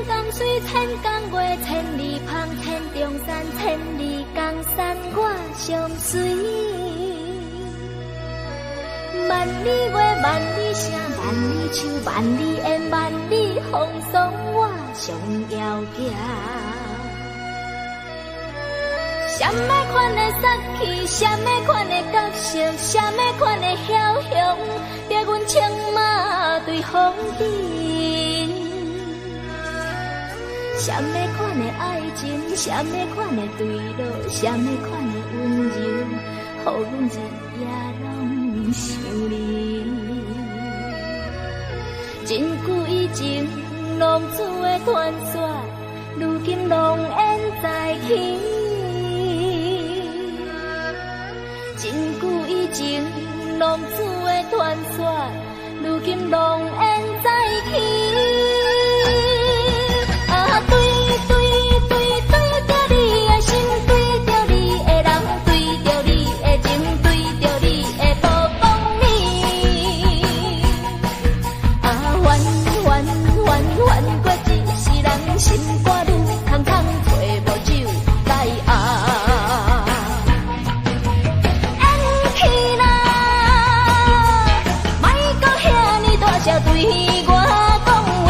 江水，千江月，千里旁，千重山，千里江山我相随。万里月，万里声，万里树，万里烟，万里风霜，我上遥行。什么款的杀气，什么款的角色，什么款的枭雄，逼阮策马对风尘。什么款的爱情，什么款的对路，什么款的温柔，予阮日夜拢想你。真久以前，浪子的传说，如今浓烟再起。真久以前，浪子的传说，如今浓烟再起。啊，对着你的心，对着你的人，对着你的情，对着你的无讲理。啊，冤过一世人，心肝愈空空，找无酒来压。演起啦，莫搁遐尼大声对我讲话。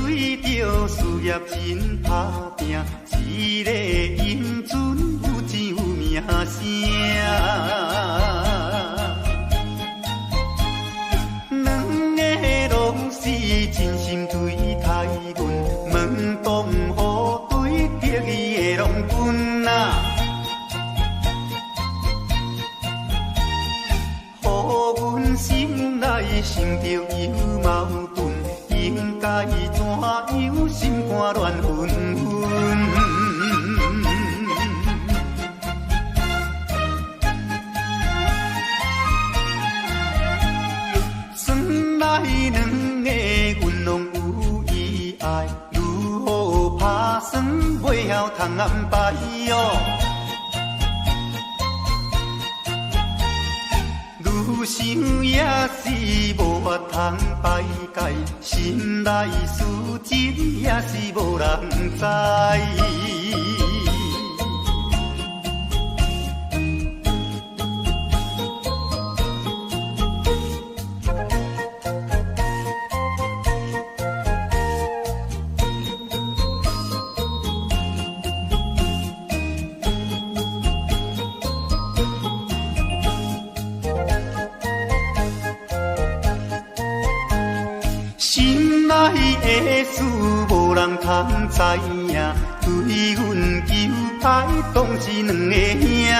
对着事业真打拼，一个英俊有钱有名声。两个拢是真心对待阮，门当户对得意的郎君啊。乎阮心内想着有矛盾，应该怎样心肝乱纷纷？算来两个阮拢有意爱，如何打算袂晓通安排哟？愈想也是无法通排解，心内事情也是无人知。心内的事无人通知影，对阮求爱当是两个兄哦。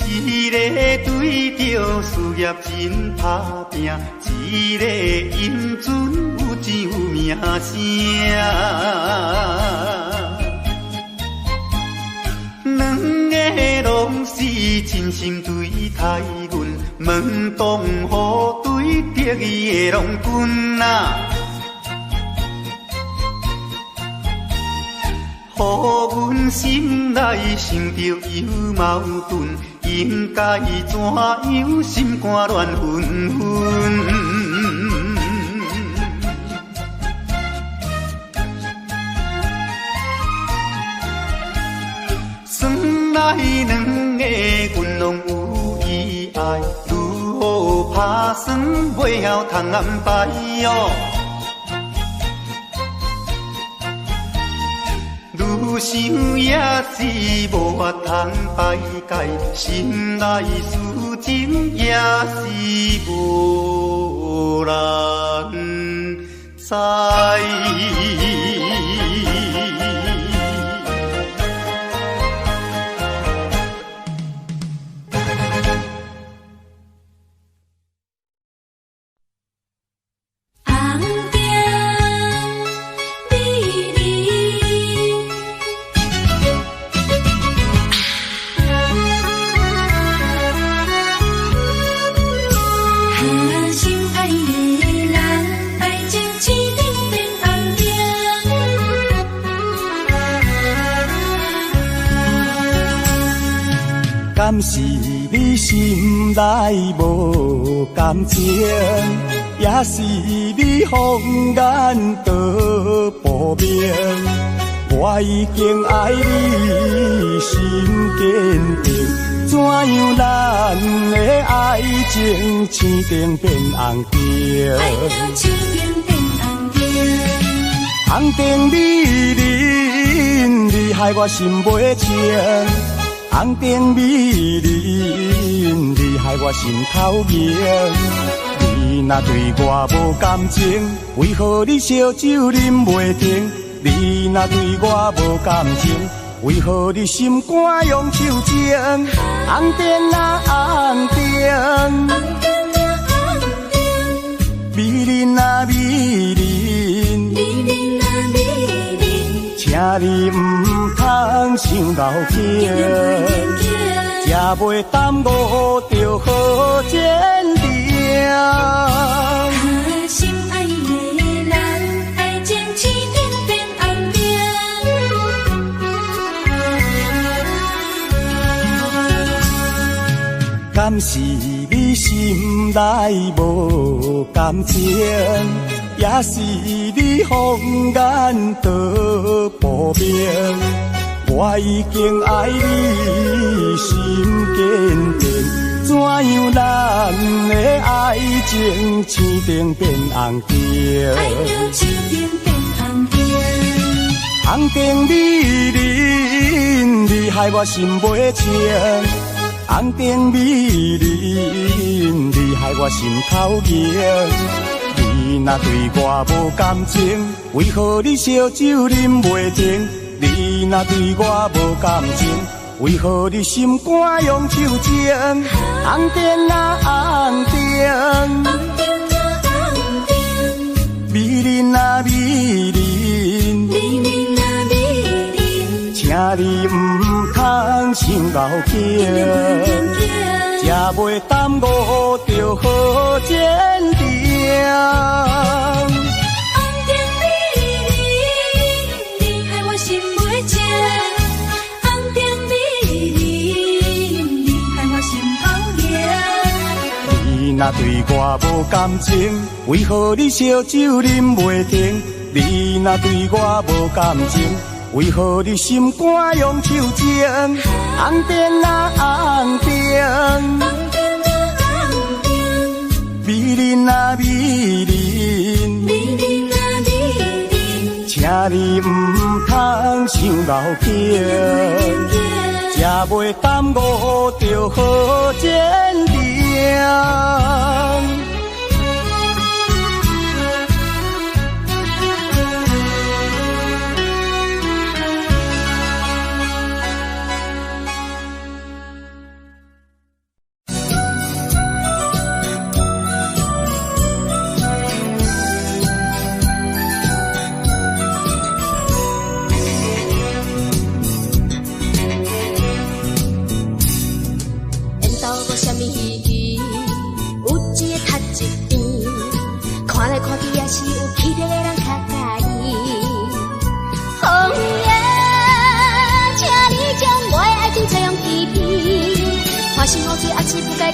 一个对着事业真打拼，一个英俊有钱有名声。两个拢是真心对待阮，门当户对得意的郎君啊。乎阮心内想着有矛盾，应该怎样心肝乱纷纷？算来两个阮拢有意爱，如何打算袂晓通安排哟？愈想也是无法通排解，心内事情也是无人知。敢是你心内无感情，也是你放眼道不明。我已经爱你心坚定，怎样咱的爱情青灯变红灯？爱情青灯变红灯，红灯美人，你害我心袂静。红灯美人，你害我心头硬。你若对我无感情，为何你烧酒啉袂停？你若对我无感情，为何你心肝用手情？红灯啊红灯，美人啊美人，请你唔通想老囝，才袂耽误着好前程。心爱的人，爱情青灯变红灯。敢是你心内无感情，也是你放眼道不明。我已经爱你心坚定，怎样咱的爱情青灯变红灯？爱着青灯变红灯，红灯美人，你害我心袂清。红灯美人，你害我心头热。你若对我无感情，为何你烧酒啉袂停？你若对我无感情，为何你心肝用手情？红灯啊红灯，红灯啊红灯，美人啊美人，美人啊美人，请你唔通伤脑筋，才袂耽误着好前程。红灯美人，你害我心袂静。红灯美人，你害我心头热。你若对我无感情，为何你烧酒啉袂停？你若对我无感情，为何你心肝用手情？红灯啊红灯，红灯啊红灯，美人啊美人，美人啊美人，请你唔通伤脑筋，才袂耽误着好前程。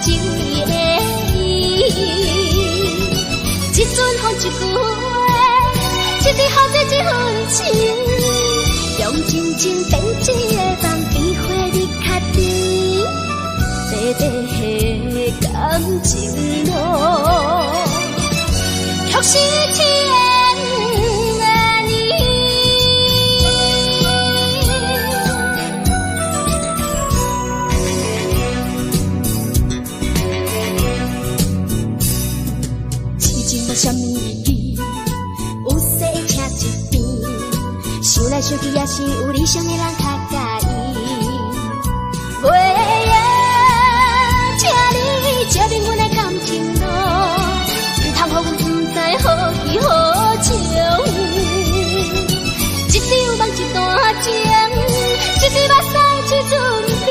情意的意，一阵风一句话，一滴雨水一份情，用真情变一个梦，比花日较甜，短短的感情路，却是天。什么意？有说请一边，想来想去也是有理想的人较介意。月夜，请你照明阮的感情路，唔通予阮不知何去何从。一场梦一段情，一滴目屎一阵甜，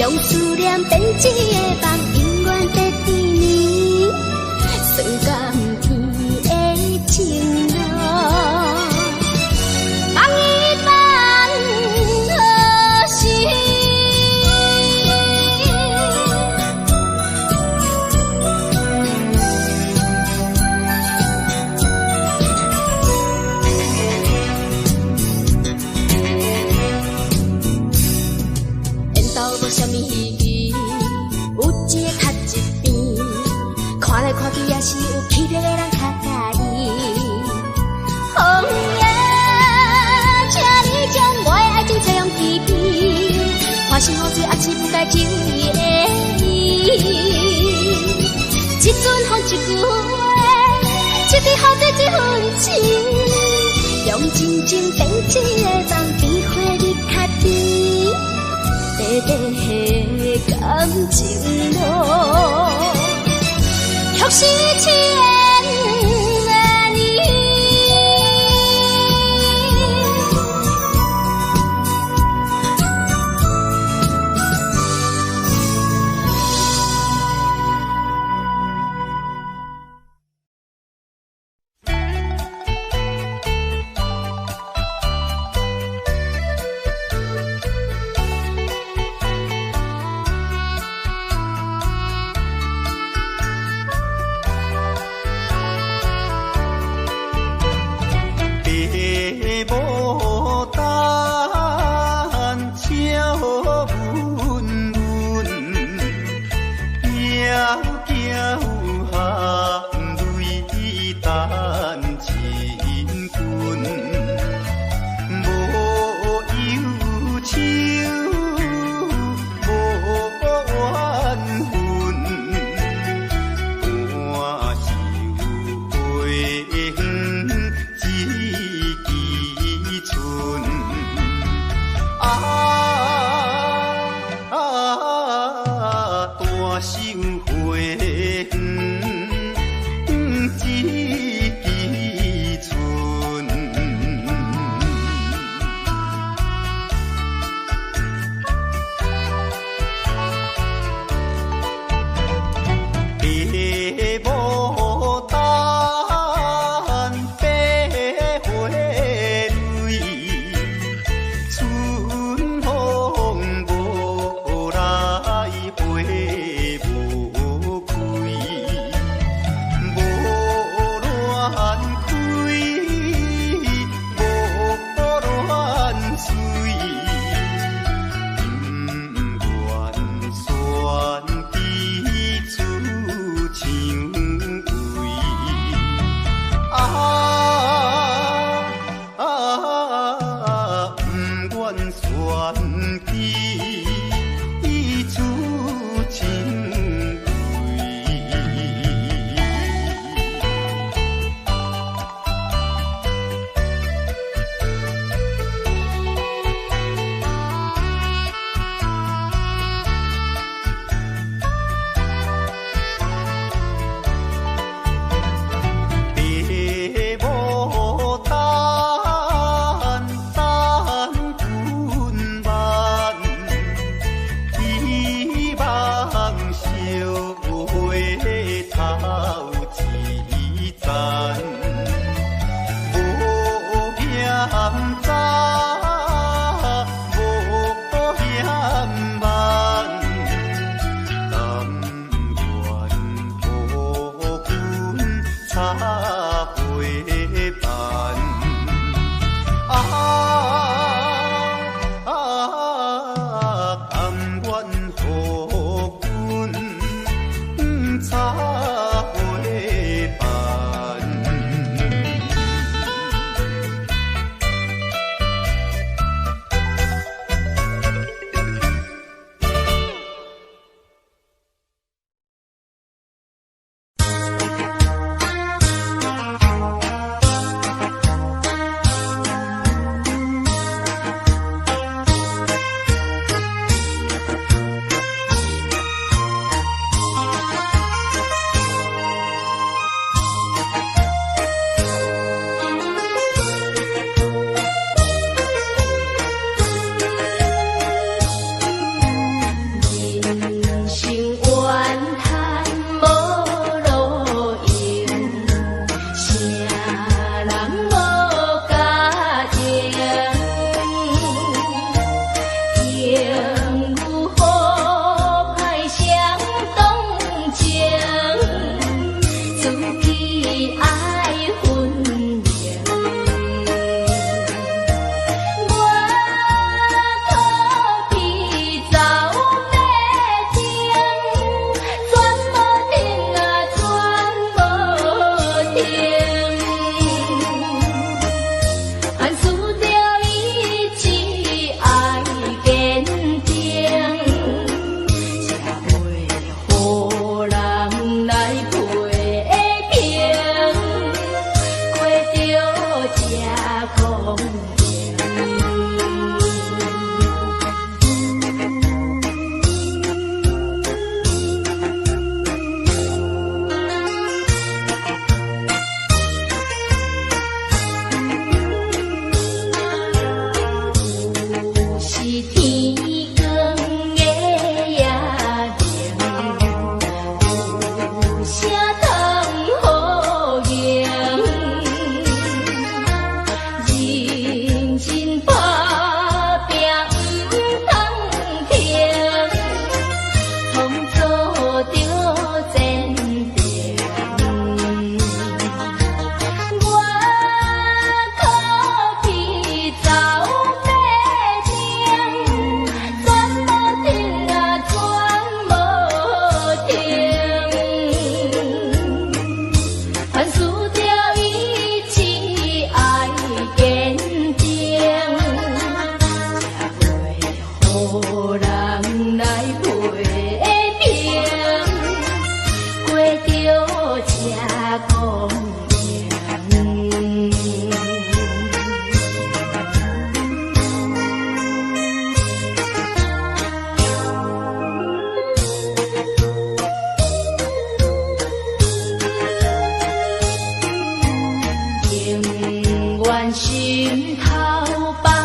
用思念编一个梦，永远在甜蜜。算甘甜的情路，梦一梦何时？缘投无什么意义，有一个较一边。看来看去也是有气质的人较介意。风夜，请你将我的爱情采用甜甜，花心雨水也是不该情意的意。一阵风一句话，一滴雨水一份情，用真情编一个梦，比花日较甜，短短的感情路。却是天的你。干，无嫌早，无嫌晚，但愿好运插花瓣。但愿好运插花瓣。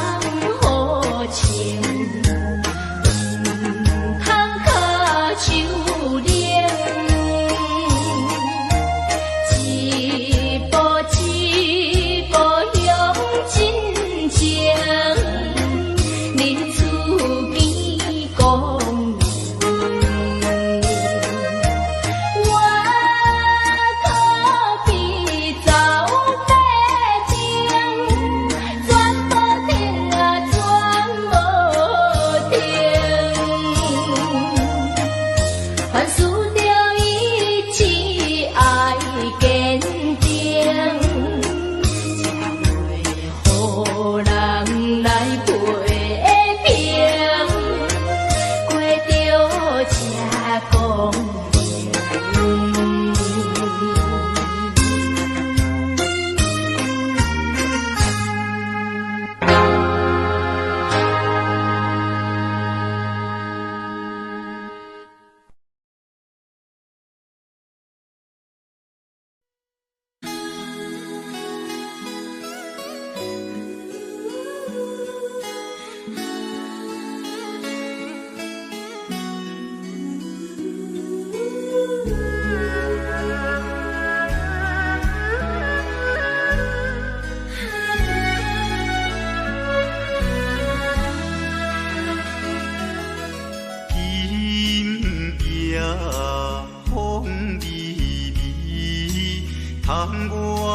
我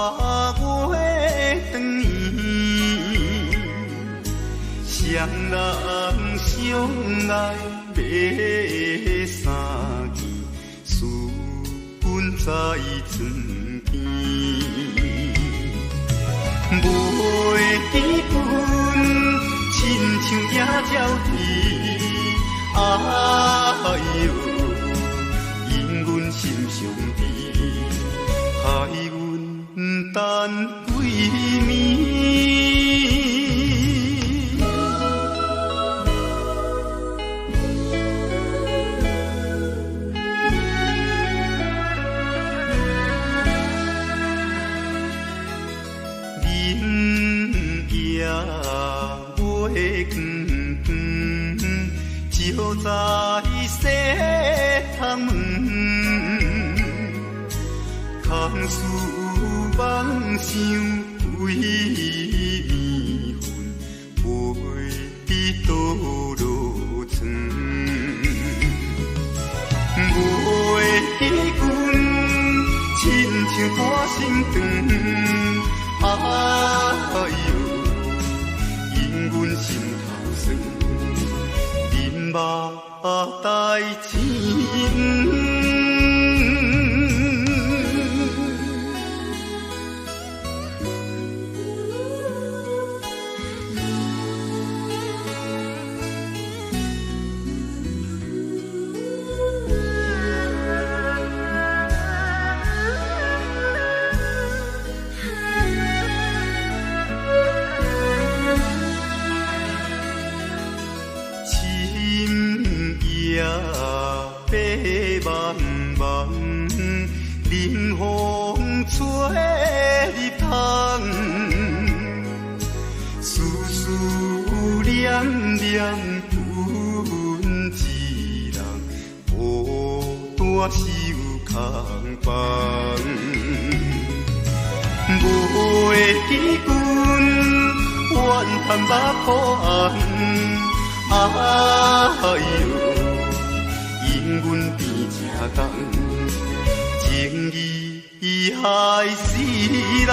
回年，双人相爱要三件，私奔在床边，袂记阮亲像野鸟啼，哎呦，因阮心上悲，害阮等几暝。就在西窗门，空思梦想归暝昏，飞倒落床。袂记阮亲像大心肠，哎呦，因阮心头酸。目代情。冷风吹入窗，思思念念阮一人，孤单守空房。袂记阮怨叹目苦红，哎呦，因阮变正重。情义害死人。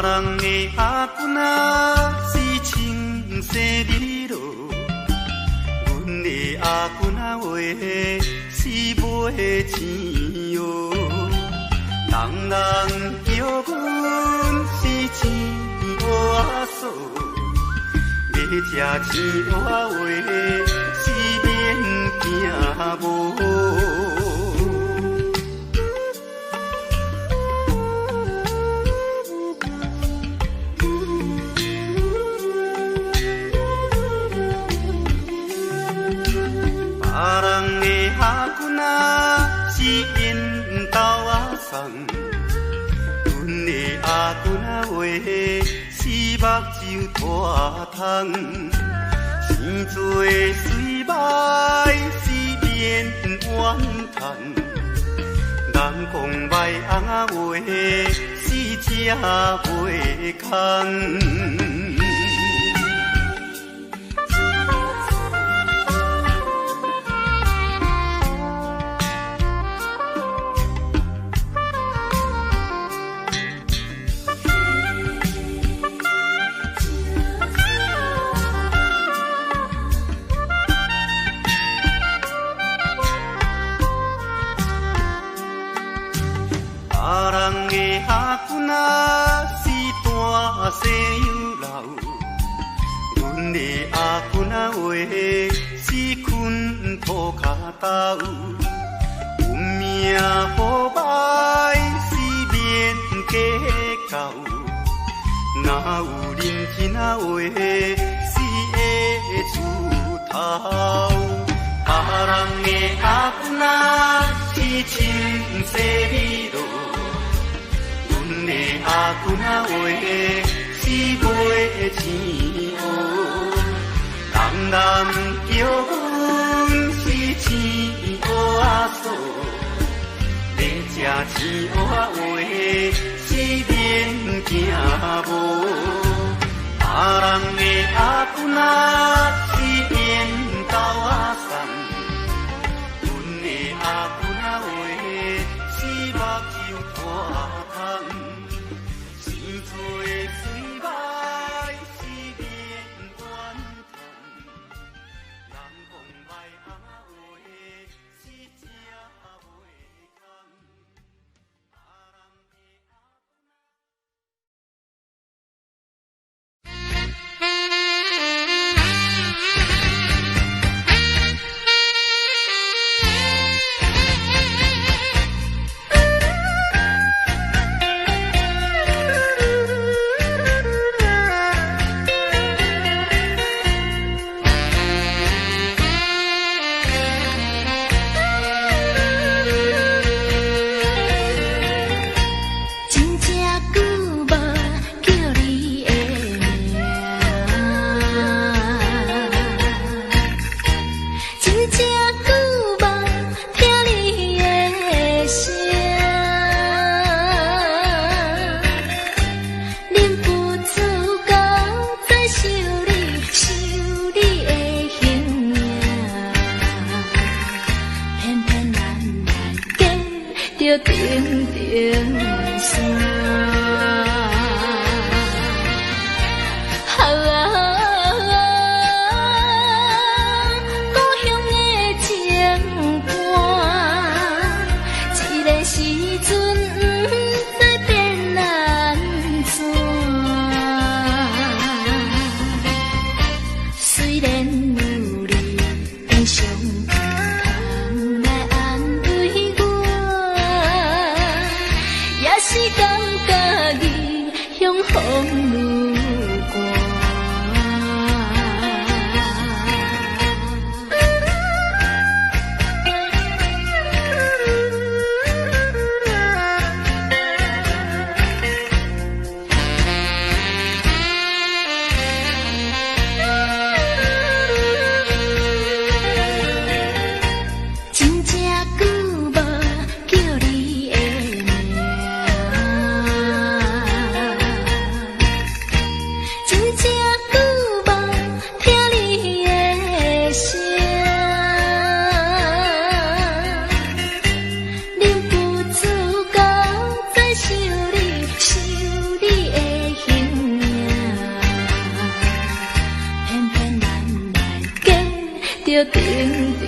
人的阿君啊，是青色美罗。阮的阿君啊，话是买钱哟。人人叫阮是钱花嫂，要吃钱花话是免惊无。是因兜阿送，阮的阿君啊话是目睭大通，生做水歹是免怨叹，人讲歹翁啊话是吃袂空。阿君啊，是大西有老，阮的阿君啊话是困土脚豆，有命好歹是免计较，哪有认真啊话是会出头。别人的阿君啊是青色美罗。阮的阿君啊话是买钱哦，人人叫阮是钱蚵仔嫂，要吃钱蚵仔话是免惊无。别人的阿君啊是缘投仔送，阮的阿君啊话是目睭大通。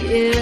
山。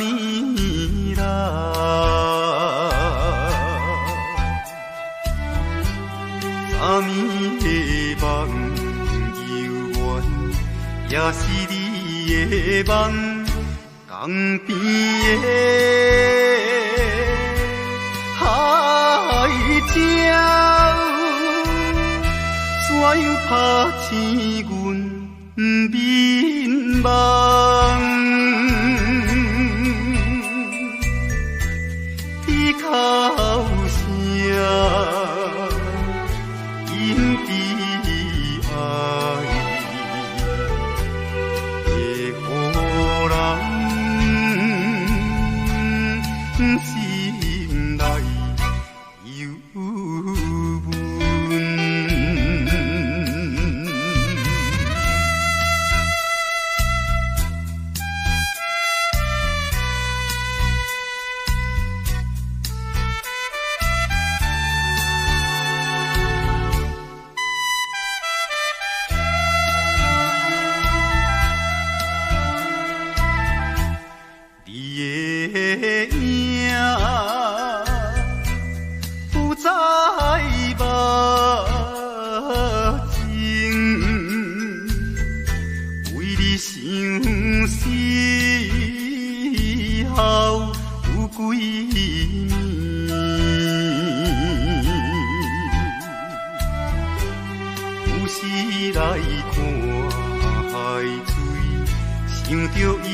年来，昨暝的梦犹原，也是你的梦，江边的海鸟，怎样拍醒阮眠梦？伊口声引伫爱，会予人心内忧闷。想着伊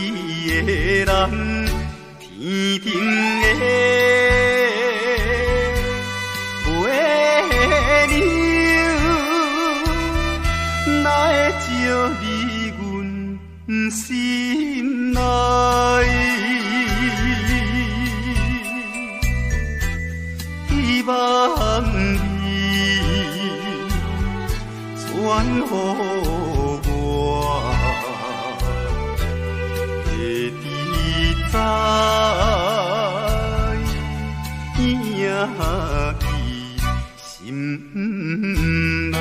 的人，天顶的月亮，哪会照入阮心内？希望你传予我。在影伊心内。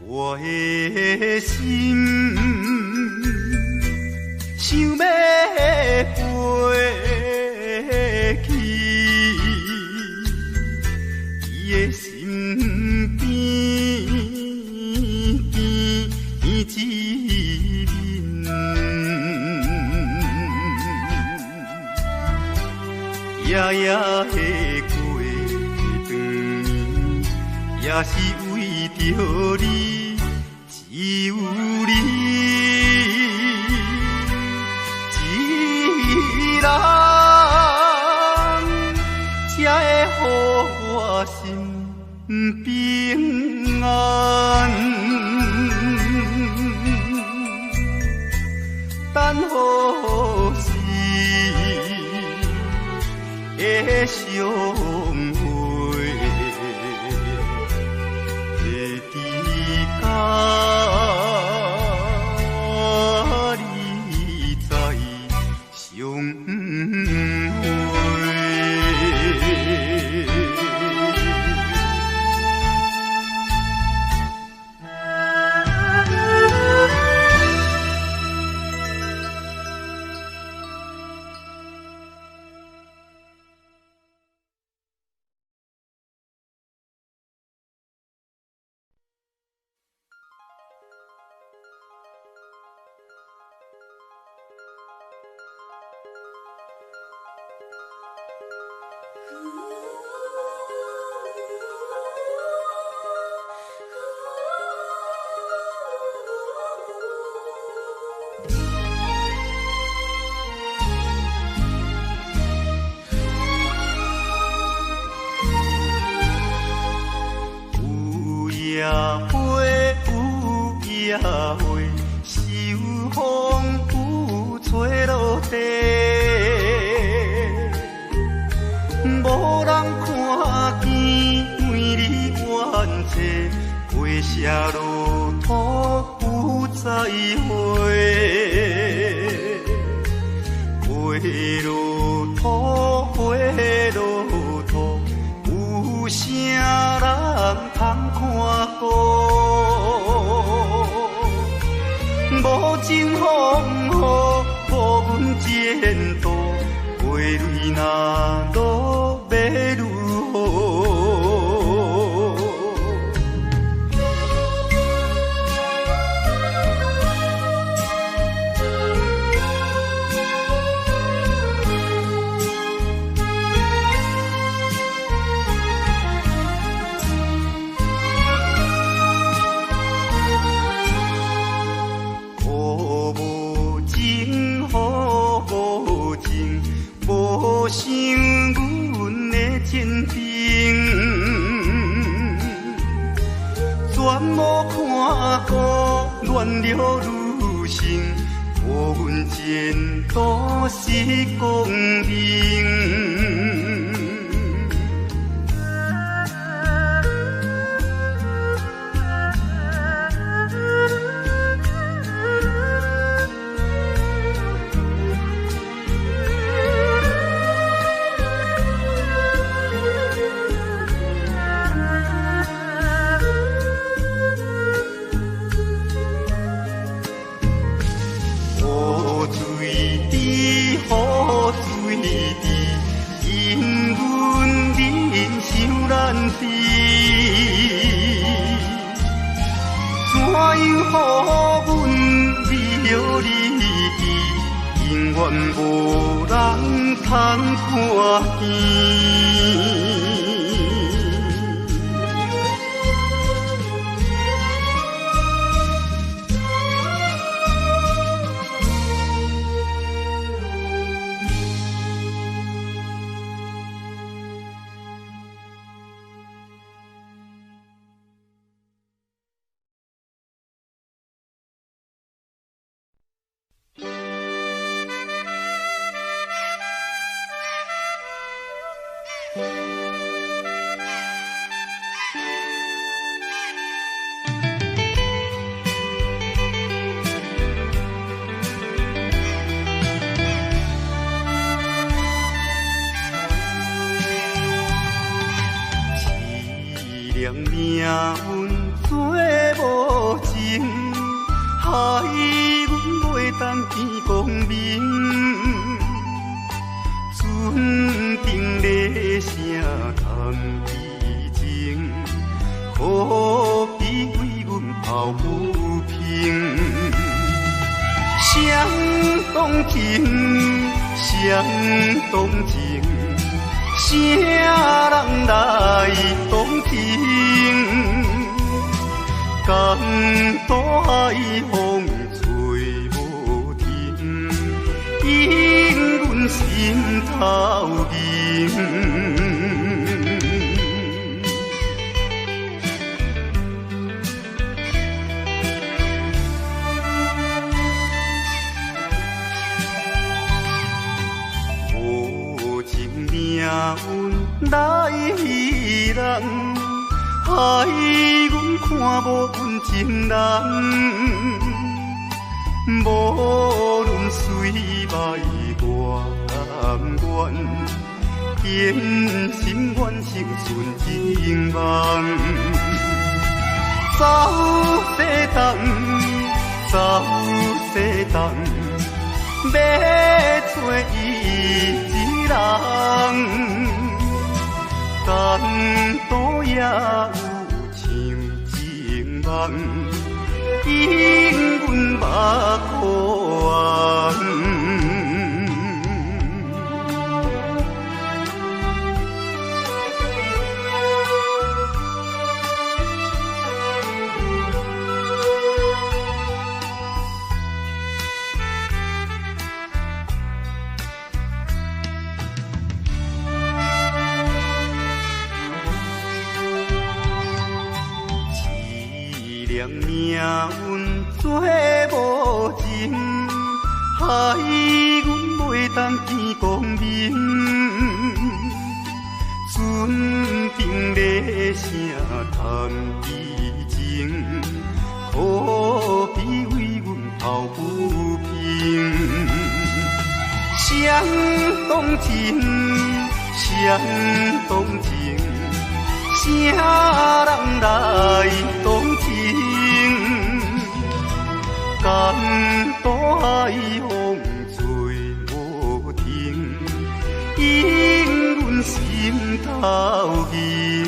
我的心想要飞。的身边见一面，夜夜的过长年，也是为着你，只有你一人，才会予我心平安，等何时的相会，会伫甲你再相会。夜花有夜花，秋风有吹落地，无人看见每日怨嗟，花谢落土有再会，花落土花那路要如何？想阮的前程，全无看过乱了女性，无阮前途是光明。无人通看见。命运做无情，害阮袂当见光明。船顶咧声谈悲情，可比为阮抱不平。相同情，相同情。啥人来同情？江大海风吹无停，引阮心头凝。命运来戏人，害阮看无阮情人。无论水歹外远，坚心愿成顺情梦。走西东，走西东，要找伊。人感动也有像情梦，引阮目眶。命运做无情，害阮袂当见光明。船顶咧声谈悲情，可比为阮抱不平。相同情，相同情。啥人来同情？江大海风吹无停，引银。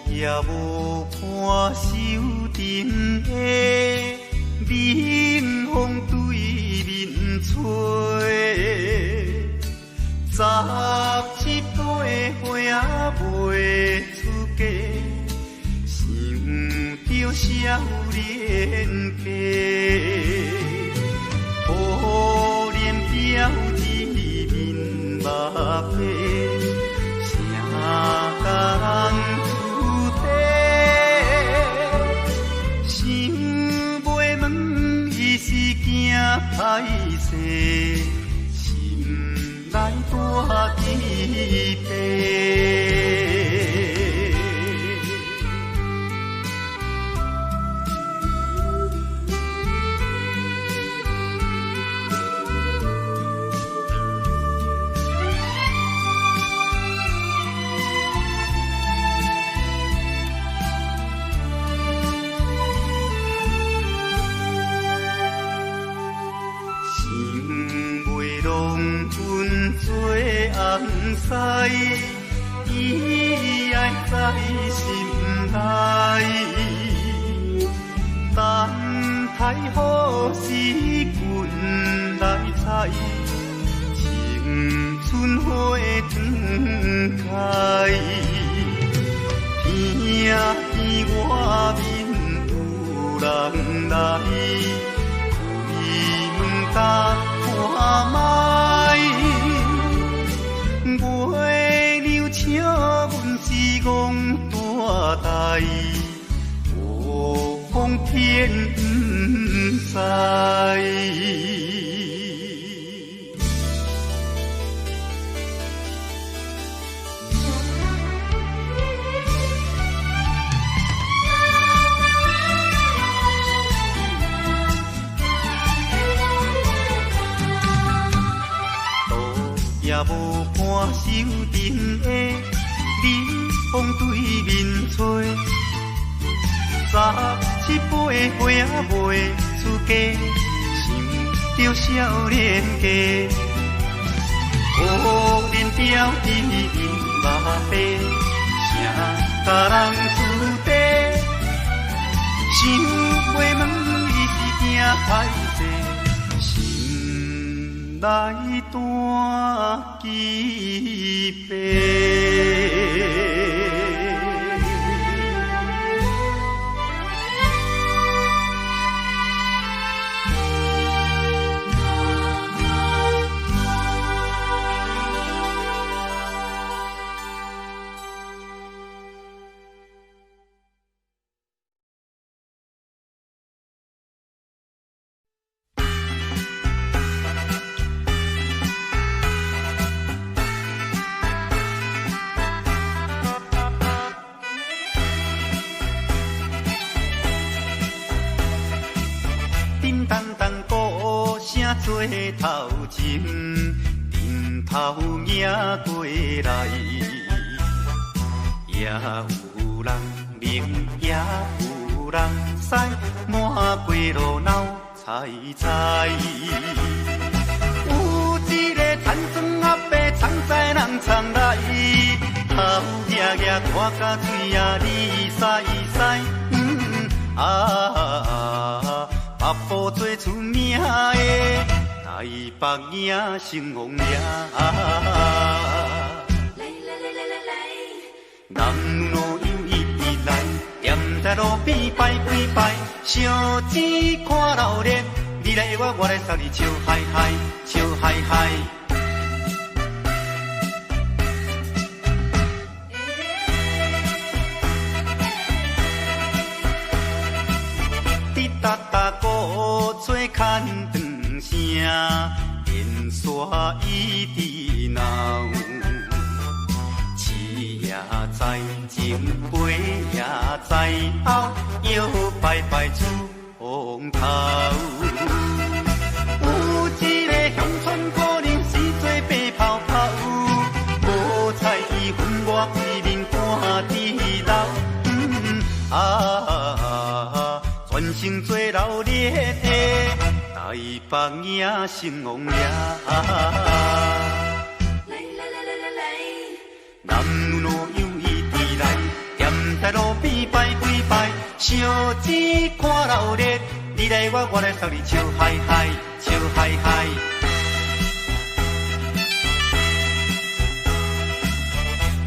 也无看手顶的冷风对面吹，17岁花袂出嫁，想着少年家，可怜表姊面目白，谁甲人？歹势，心内大疑白。红丝伊爱在心内，等待好时阮来采，青春花长开。听见外面有人来，开门打看卖。月娘笑阮是戆大代，何况天不知。也无看手顶的冷风对面吹，17岁花袂出嫁，想着少年家，可怜表姊面目白，谁甲人出地？想袂问伊是惊歹势，心内大疑白。做头前，顶头迎过来，也有人明，也有人使，满街路闹猜猜。有一个残存阿伯藏在人藏内，头额额大甲嘴也哩屎屎，北部最出名的。台北赢成王爷，人路又一直来，站在路边排几排，烧钱看老热，你来我来送你笑嗨嗨，笑嗨嗨。雨吹牵长声，电线一直闹。饲也在前，陪也在后，摇摆摆出风头。有一个乡村可能是做白泡泡，无彩伊分我规面汗滴流。全身做老烈的，台北也成王爷。男女老幼伊直来，踮在路边摆几摆，烧钱看热闹，你来我来扫你笑嗨嗨，笑嗨嗨。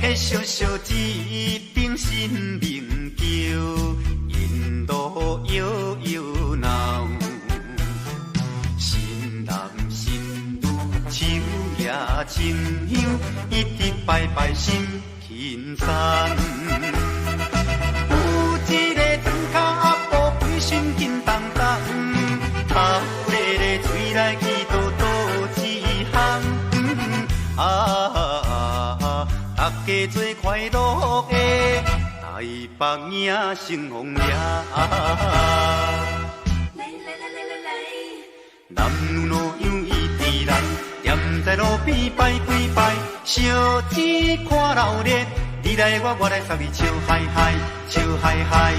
迄小小子顶新名叫，引路摇摇闹，新男新女手也亲香，一直摆摆心轻松。有一个庄脚阿婆规身紧当当，头咧咧嘴来去倒倒一项。大家做快乐的，台北也成王爷。男女老幼伊直来，踮在路边摆几摆，烧钱看热闹，你来我来扫你笑嗨嗨，笑嗨嗨。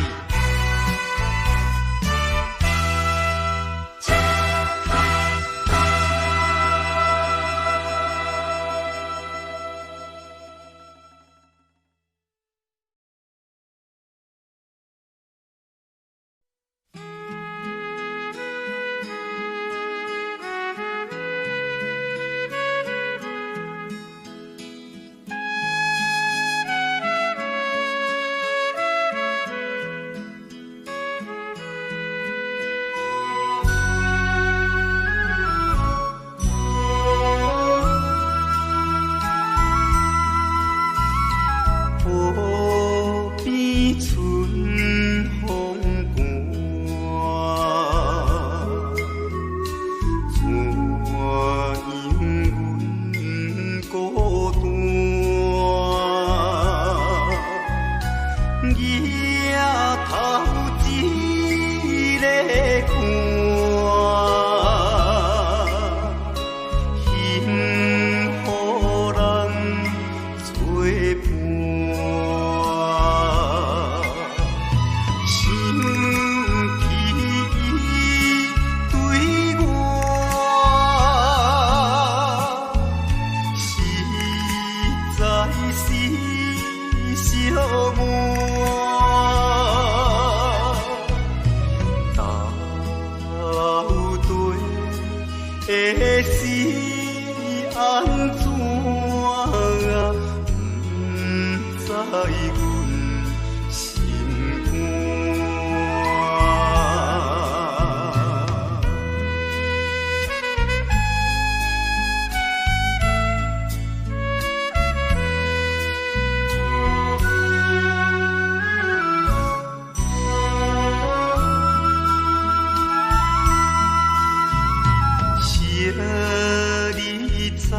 在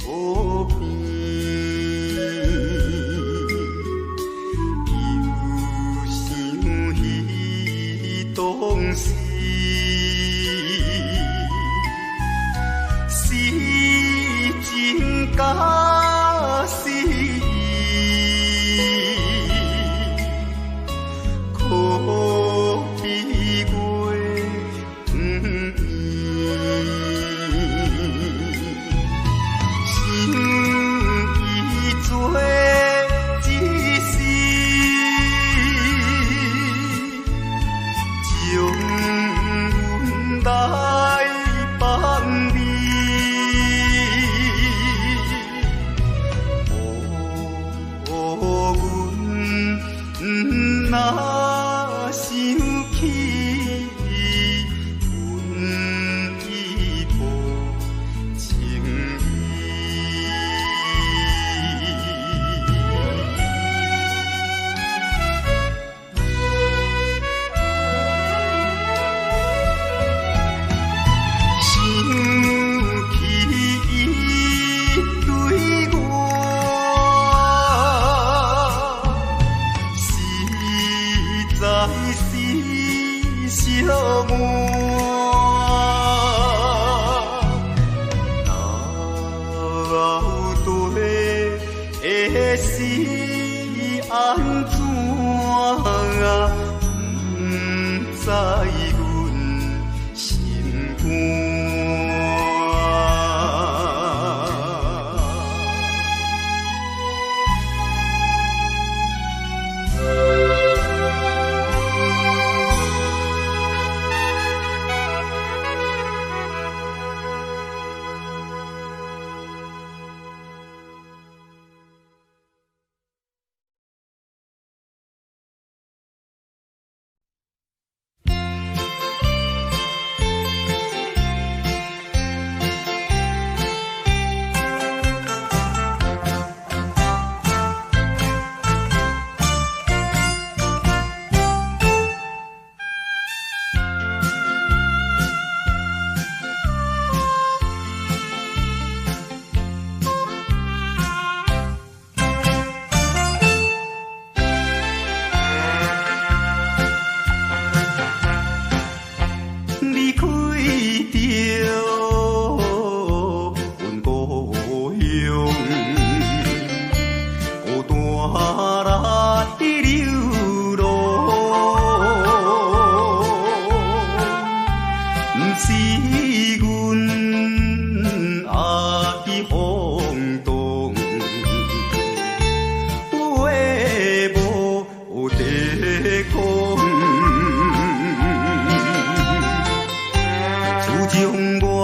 河边。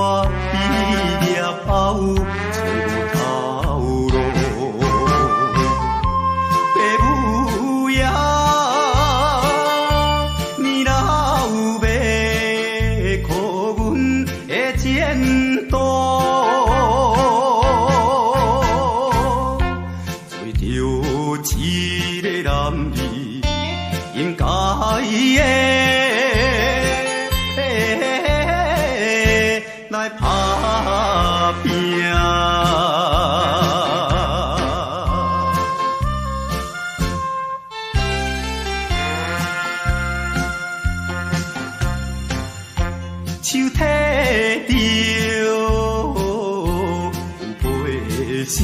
我毕业后找无头路，爸母也年老要靠阮的前途，做着一个男儿应该的。来打拼，手提着有背手，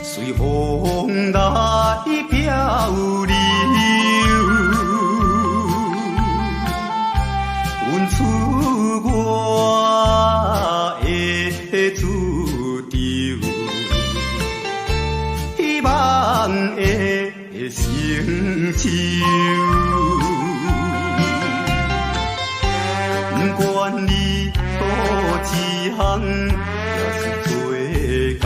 随风来漂流。出我的厝场，希望会成就。不管你倒一项，也是做工。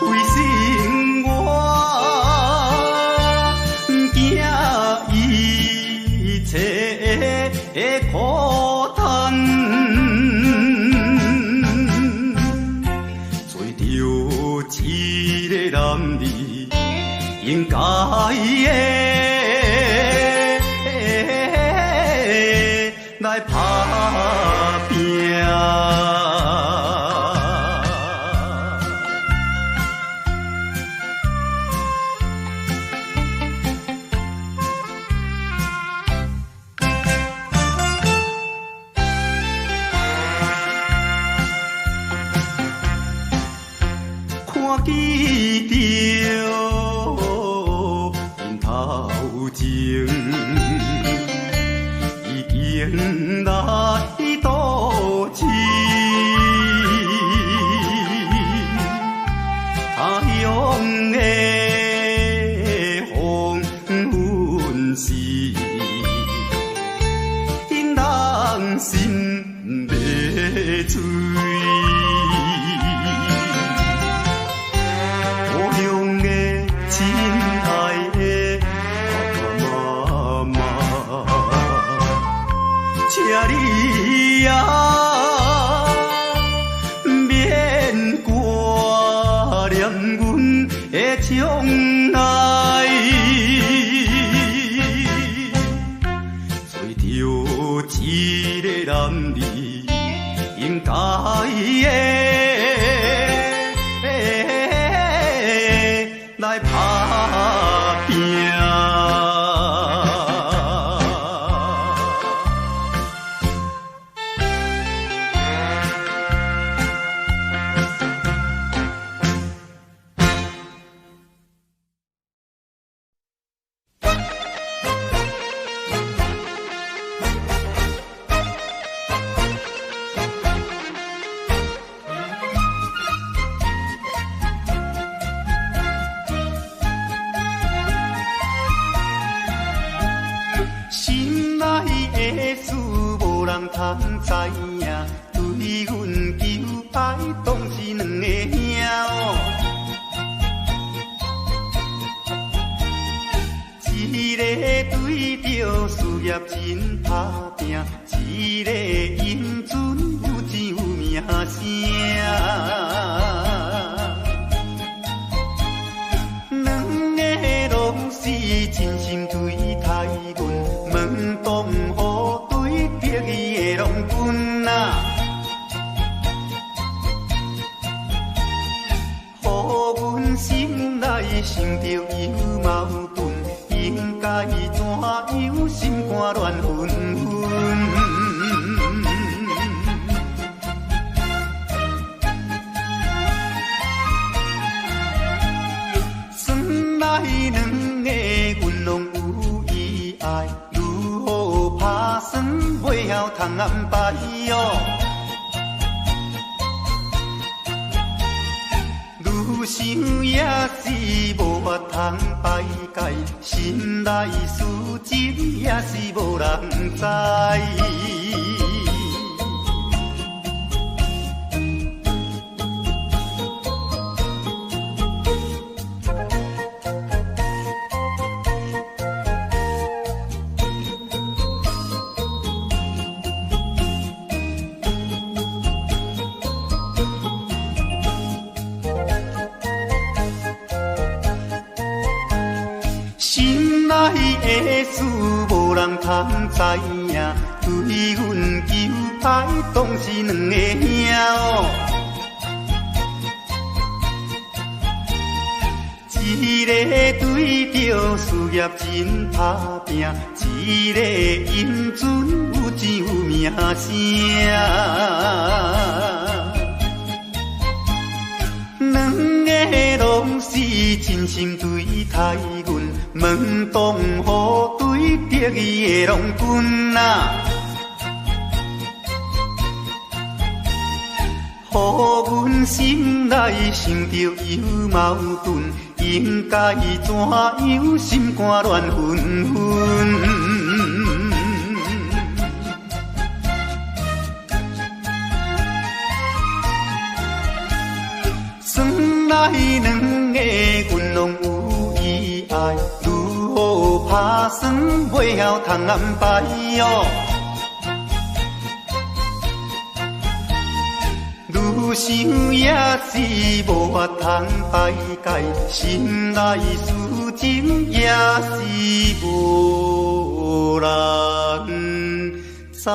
为生我惊一切。苦叹，做着一个男儿应该的，来打拼。看见着因头前已经来倒市，他乡的风云时，因人心要碎。亲爱的爸爸妈妈，请你呀免挂念阮的将来，做着一个男儿应该的。来打拼，通知影，对阮求爱当是两个兄哦。一个对着事业真打拼，一个英俊有钱有名声。两个拢是真心对待阮，门当户对得意的郎君啊，予阮心内想着有矛盾，应该怎样心肝乱纷纷。算来两个阮拢有意爱，如何打算袂晓通安排哟？愈想也是无法通排解，心内事情也是无人知。的事无人通知影，对阮求爱当是两个兄哦。一个对着事业真打拼，一个因准有钱有名声。两个拢是真心对待阮，门当户对得意的郎君啊，予阮心内想着有矛盾，应该怎样心肝乱纷纷。来两个阮拢有意爱，如何打算袂晓通安排哦？愈想也是无法通排解，心内事情也是无人知。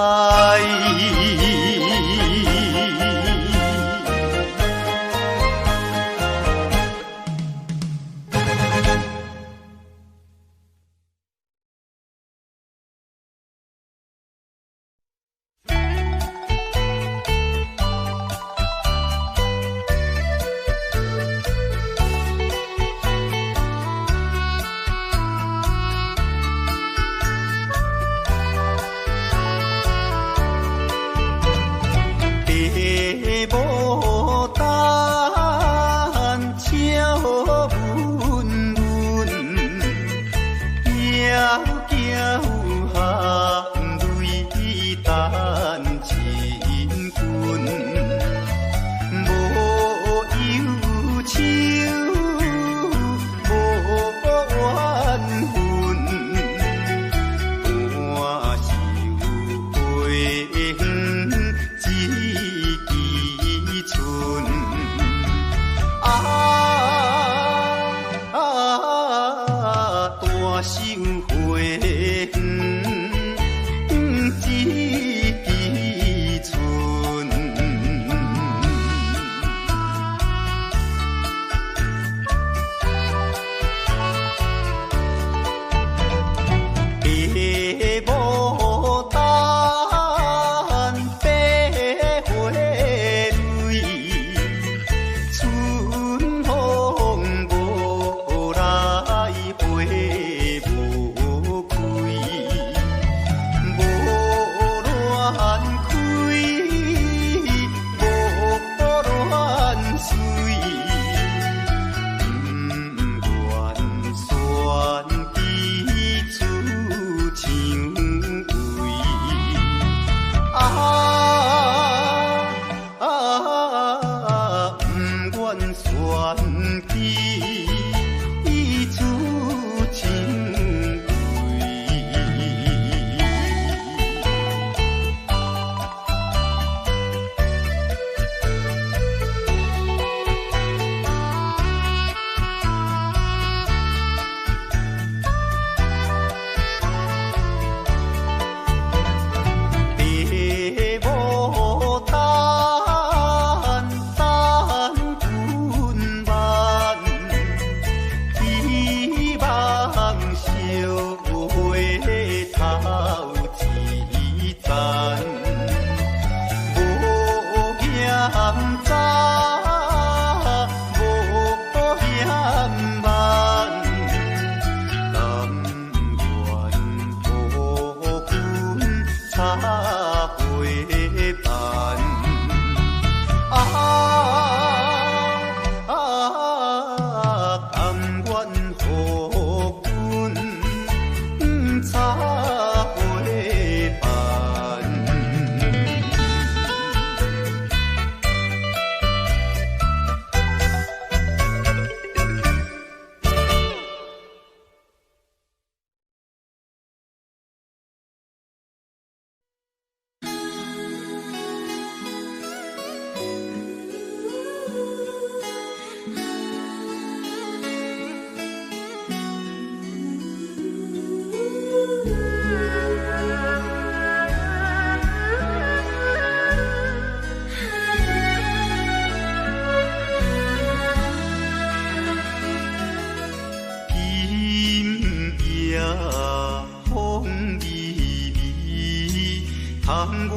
窗外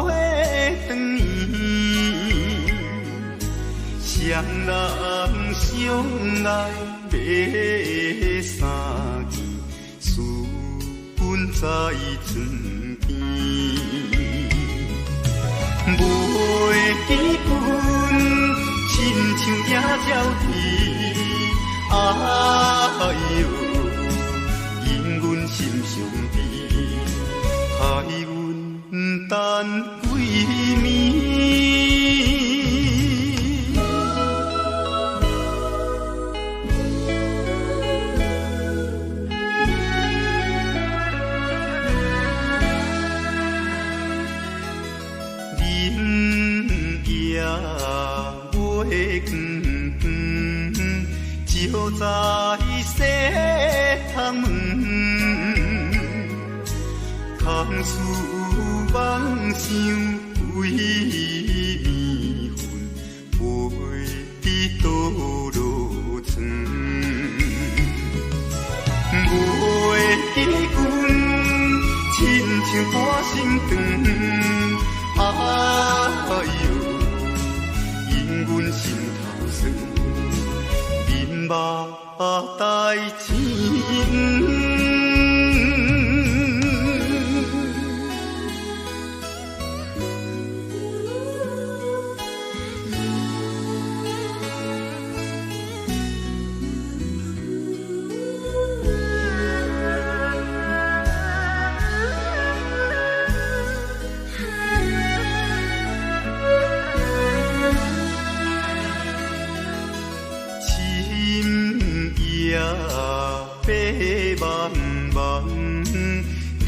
月长圆，双人相爱要三更，思阮在床边。袂记阮，亲像野鸟啼，哎哟，因阮心上悲，害阮等几暝。照在西窗门，空思梦想归暝昏，飞伫倒落床。袂记阮，亲像半心肠，哎哟，因阮心头酸。目代情。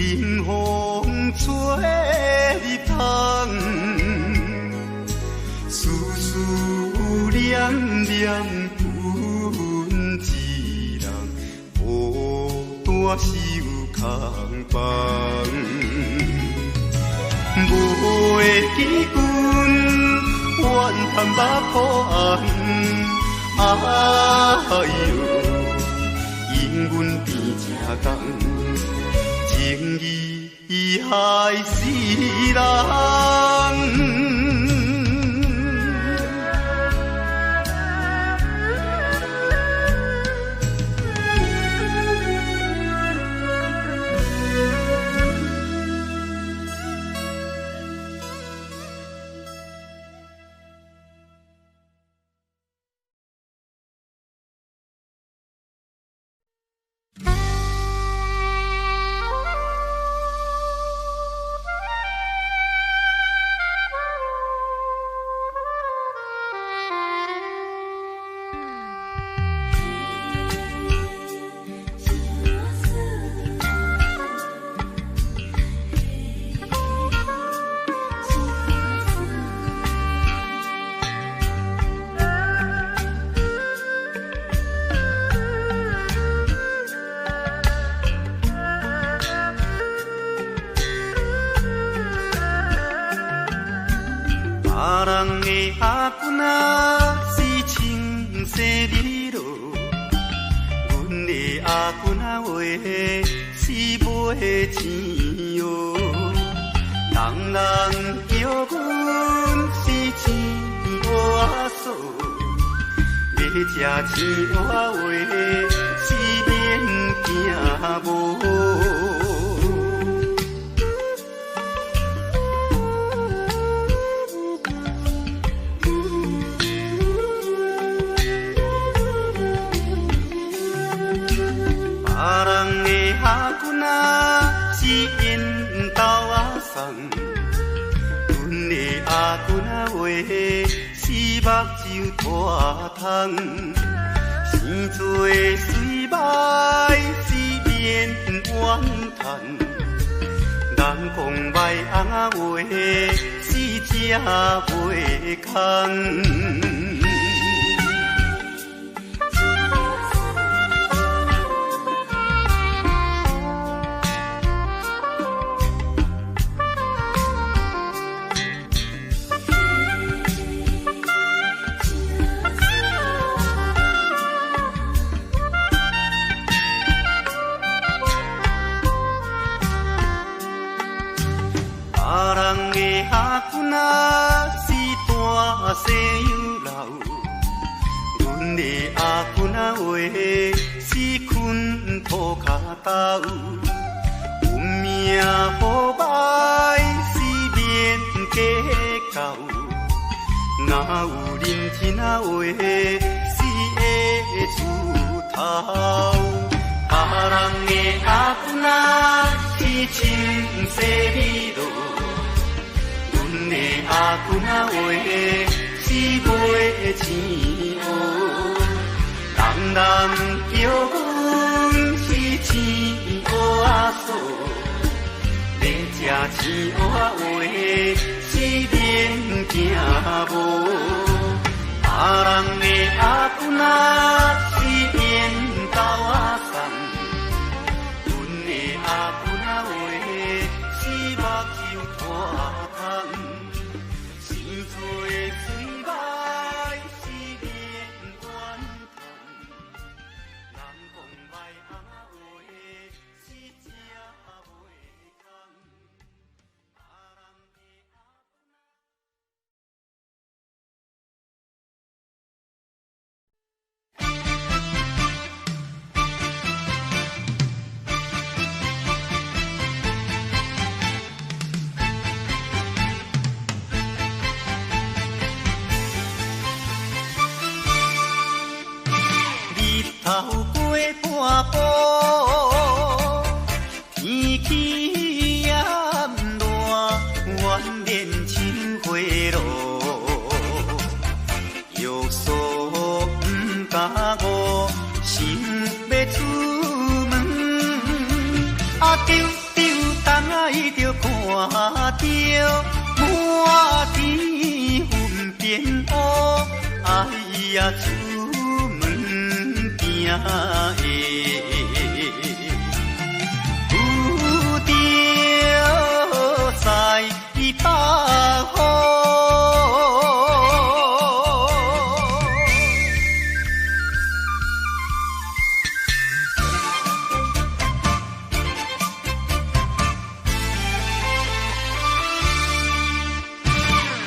冷风吹入窗，思思念念阮一人，孤单守空房。袂记阮，怨叹目苦红，哎哟，因阮变正重。情义害死人。阿君啊，是青色日落，阮的阿君啊话是买钱哟。人人叫阮是钱我嫂，要吃钱我话是免惊无。阿君啊，是因兜阿送，阮的阿君啊话是目睭大通，生做水歹是免怨叹，人讲歹翁啊话是吃袂空。人的阿君啊，是大西洋流。阮的阿君啊，话是困土脚斗。有命好歹是免计较。若有认真啊话，是会出头。别人的阿君啊，是深西美路。阮的阿君啊话是卖钱乌，人人叫阮是钱乌仔嫂，咧食钱乌仔话是免惊无。别人的阿君啊是缘投仔送，阮的阿君啊话是目睭拖空。心做水歹是免怨叹，人讲歹阿话是正袂空。头过半步，天气炎热，愿连秋花落。约束不敢误，想要出门，啊丢丢东爱着看着满天云变乌，哎呀出有着在北风，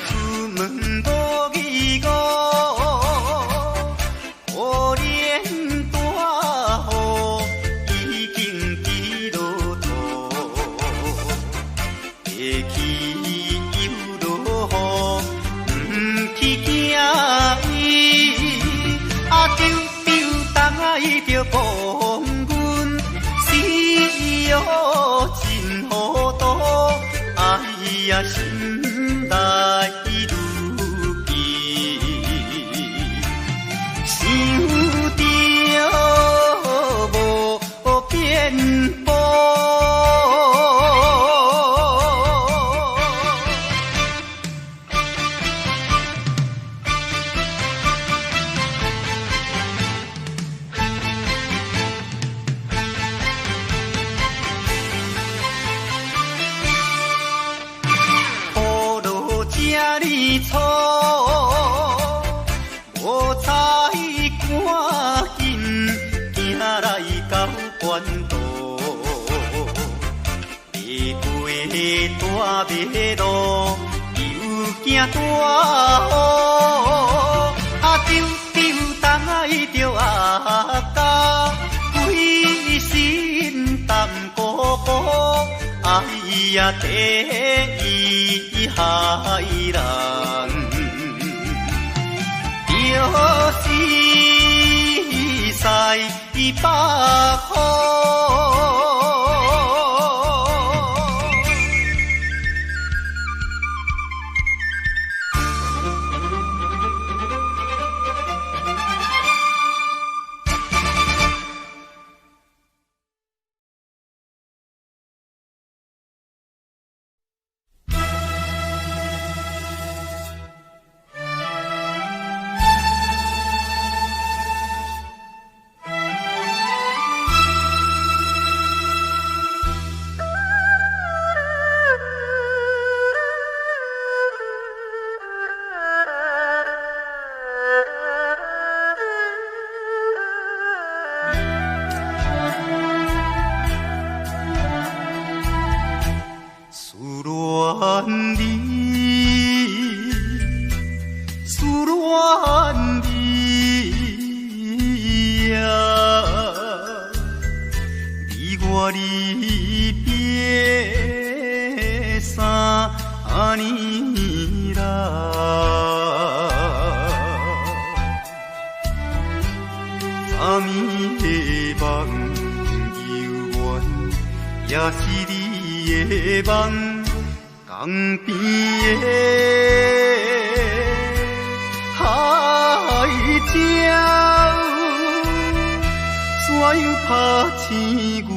出门无义务。着讲阮死哦真糊涂，哎呀心内如记，想着无变步。错，无彩赶紧行来到关渡，未过大马路，又惊大雨，啊丢丢东爱着阿家，规身淡薄薄，哎呀第一害人。就是西北风。恋你，思恋你呀，你我离别三年啦。啥物的梦游远，也是你的梦，江边的海鸟，怎样拍醒阮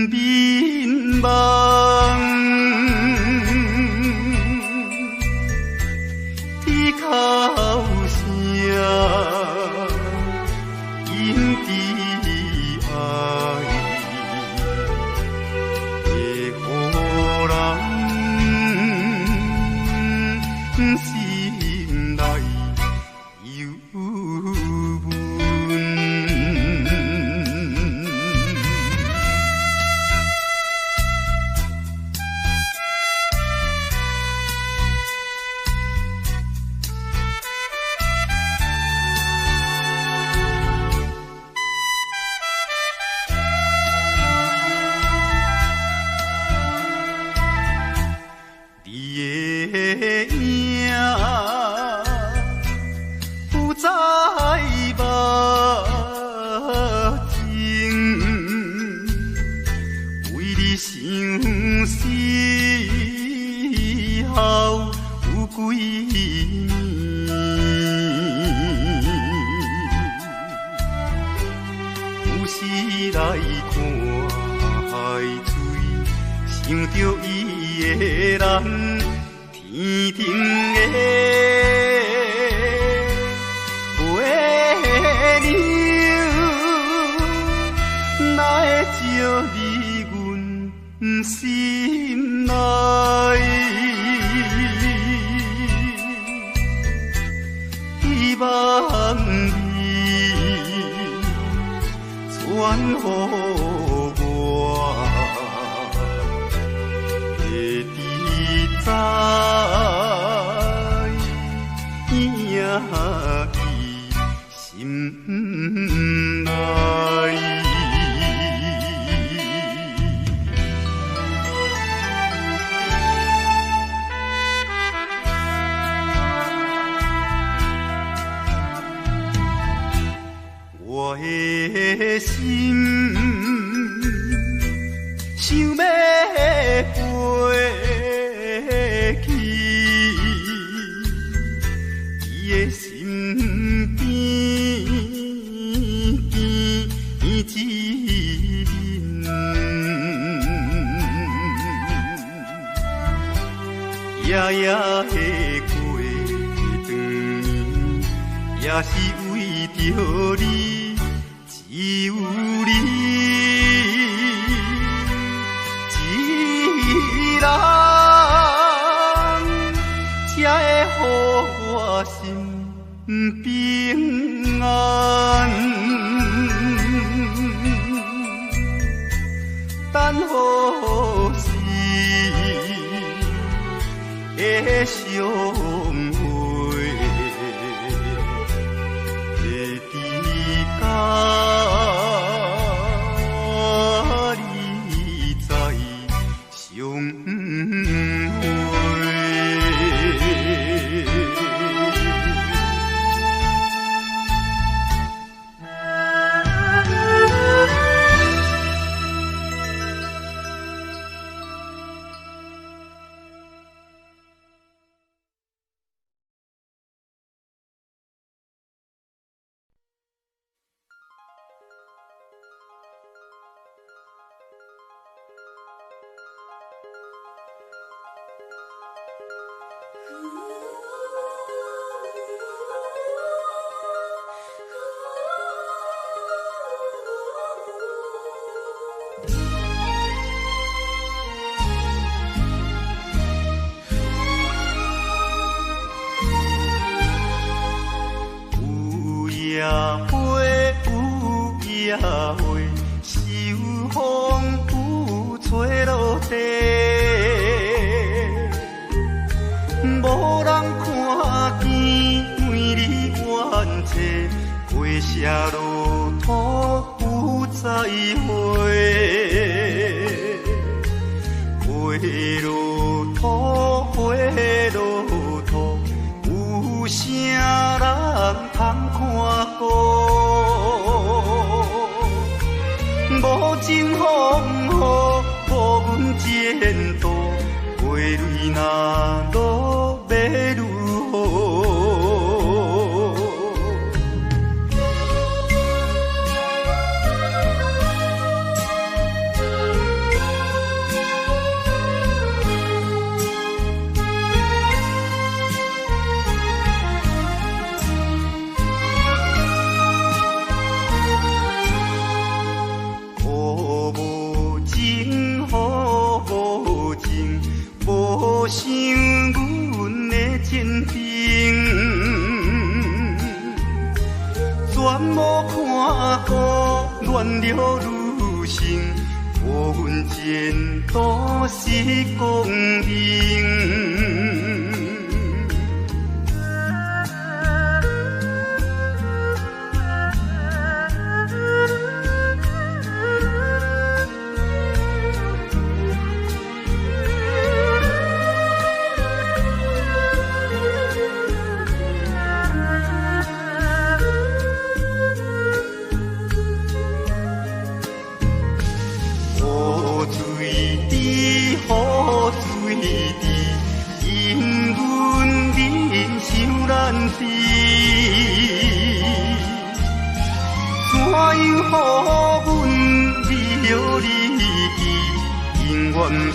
眠梦？啼哭声。因的爱会予人心内忧闷。想着伊的人，天顶的月亮，哪会照入阮心内？希望你传予我。在也伊心内。我的心想要飞。身边见一面，夜夜的过长年，也是为着你，只有你一人，才会予我心。平安，等何时的相会，会伫甲你再相会。下路途有再会，回路途回路途，有啥人通看过？无情风雨，无阮前途，花蕊若落要如何？想阮的真情，全无看过乱了女性，无阮前途是公平。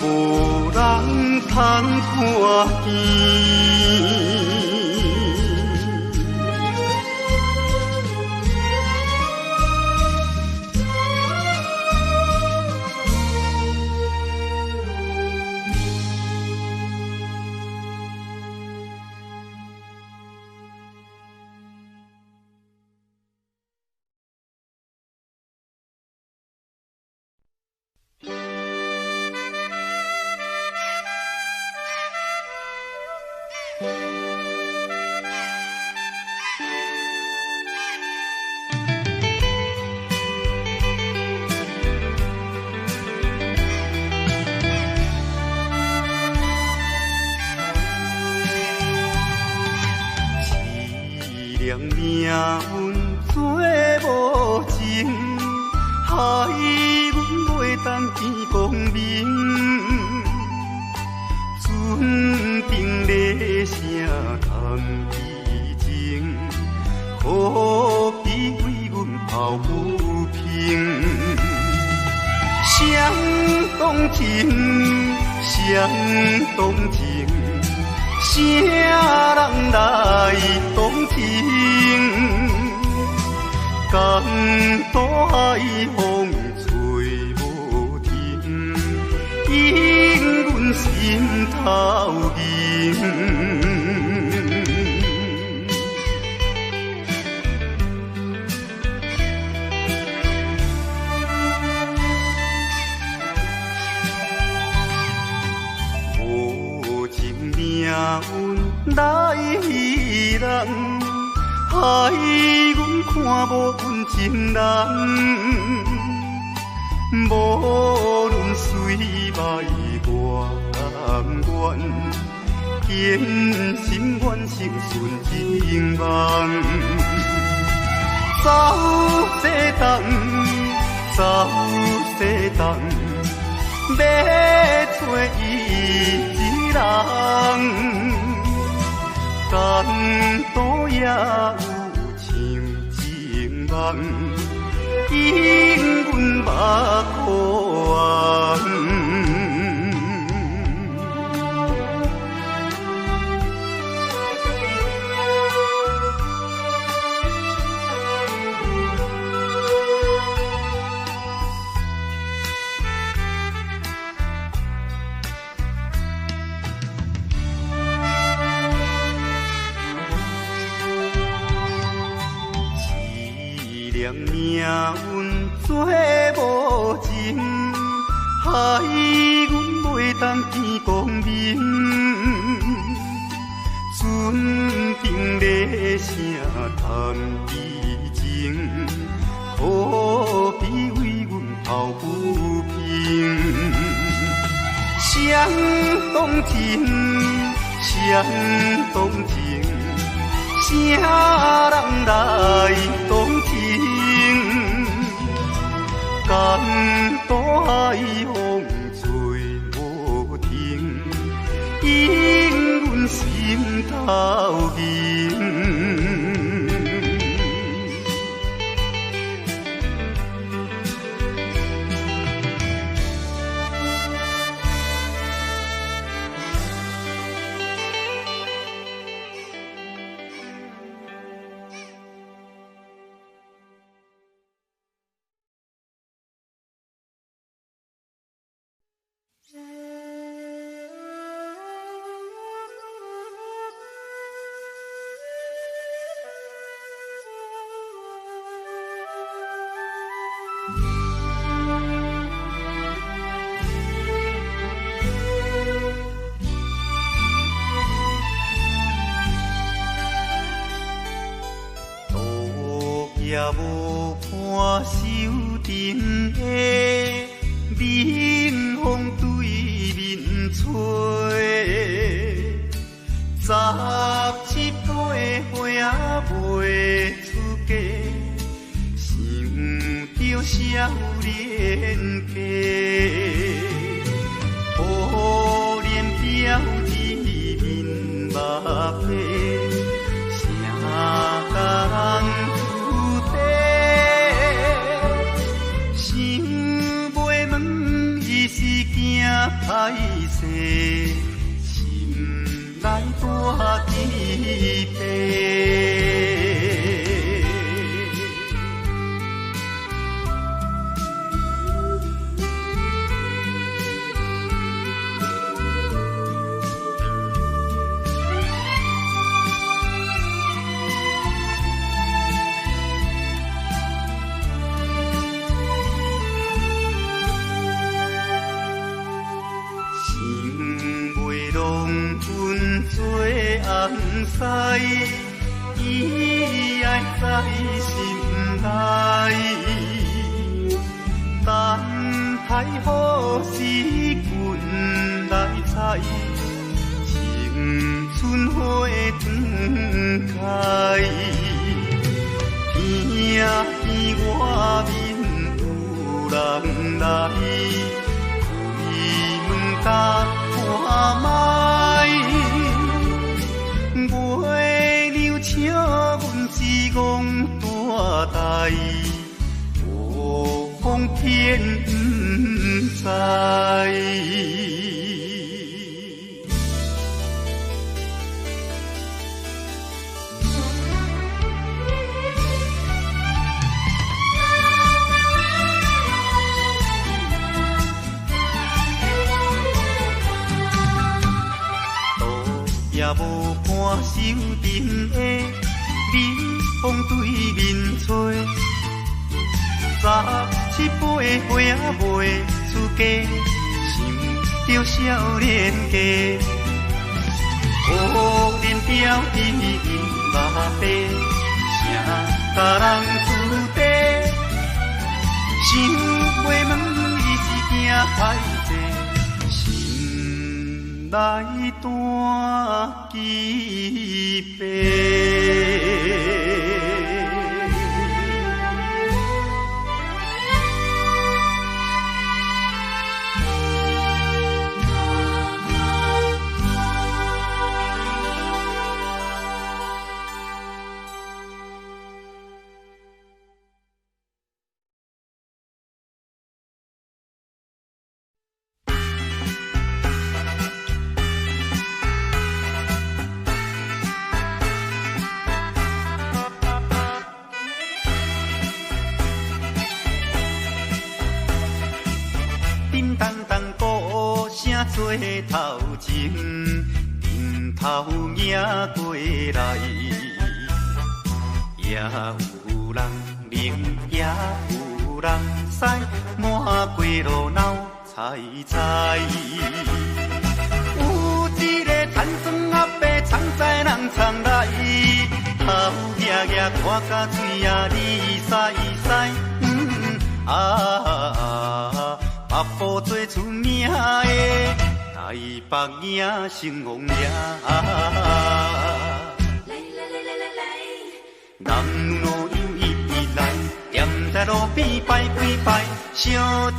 无人通看见。命运做无情，害阮袂当见光明。船顶咧声谈悲情，可比为阮抱不平。相同情，相同情。啥人来同情？江大海风吹无停，引阮心头凝。命运来戏人，害阮看无阮情人。无论水歹外远，坚心愿成顺情梦。走西东，走西东，要找伊。人江岛也有像情梦，引阮目眶。命运做无情，害阮袂当见光明。船顶咧声谈悲情，相同情，相同情，啥人来同情？江大海风吹无停，引阮心头凝。也无看手顶的冷风对面吹，17岁花袂出嫁，想着少年家，可怜表子面目皮，啥甲人。是惊歹势，心内大疑惑。红丝伊爱在心内，等待好时阮来采，青春花长开。听见外面有人来，开门甲看卖。月娘笑阮是戆大代，无风偏不知。也无看手顶的冷风对面吹，17岁花袂出嫁，想着少年家，可怜表弟因目白，啥甲人出地，想袂问伊是惊歹势。来大疑惑。做头前，迎头迎过来，也有人明，也有人使，满过路闹猜猜。有一个田庄阿伯藏在人藏来，头额额看甲嘴也哩屎屎，腹部做出名的。台北影成风夜。男女老幼一直来，站在路边排几排，烧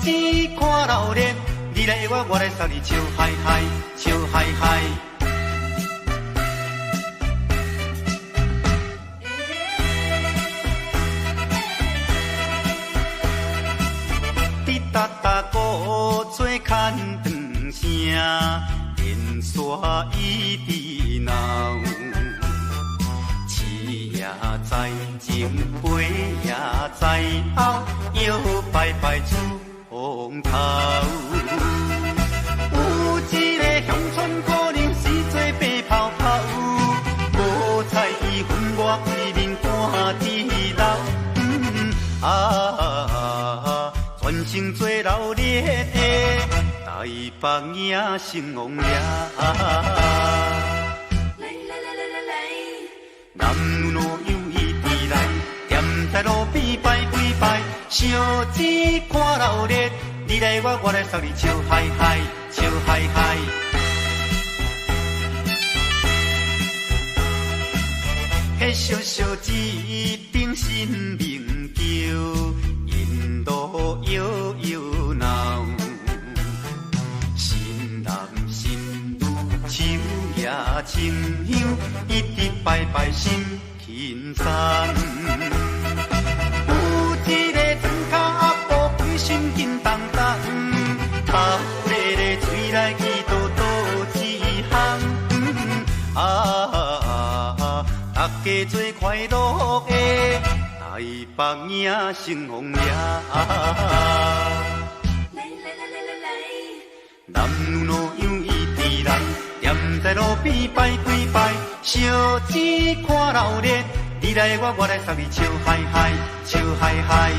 钱看热闹，你来我，我来送你，笑嗨嗨，笑嗨嗨。滴答答鼓吹牵长声，电线一直闹。也在前，背也在后，摇摆摆出风头。有一个乡村可能是做白泡泡，无彩伊分我为面看地老。全城做热烈的台北影成风夜。男女老幼一直来，站在路边排几排，烧钱看热闹，你来我，我来送你，笑嗨嗨，笑嗨嗨。迄小小一顶新名桥，引路摇摇闹，新男新女手也亲香，一直摆摆心轻松。有一个庄脚阿婆规身紧动动，头咧咧嘴来去倒倒一项。大家做快乐的台北影成风夜。男女老幼一直来，站在路边排几排，烧钱看热闹，你来我，我来送你，笑嗨嗨，笑嗨嗨。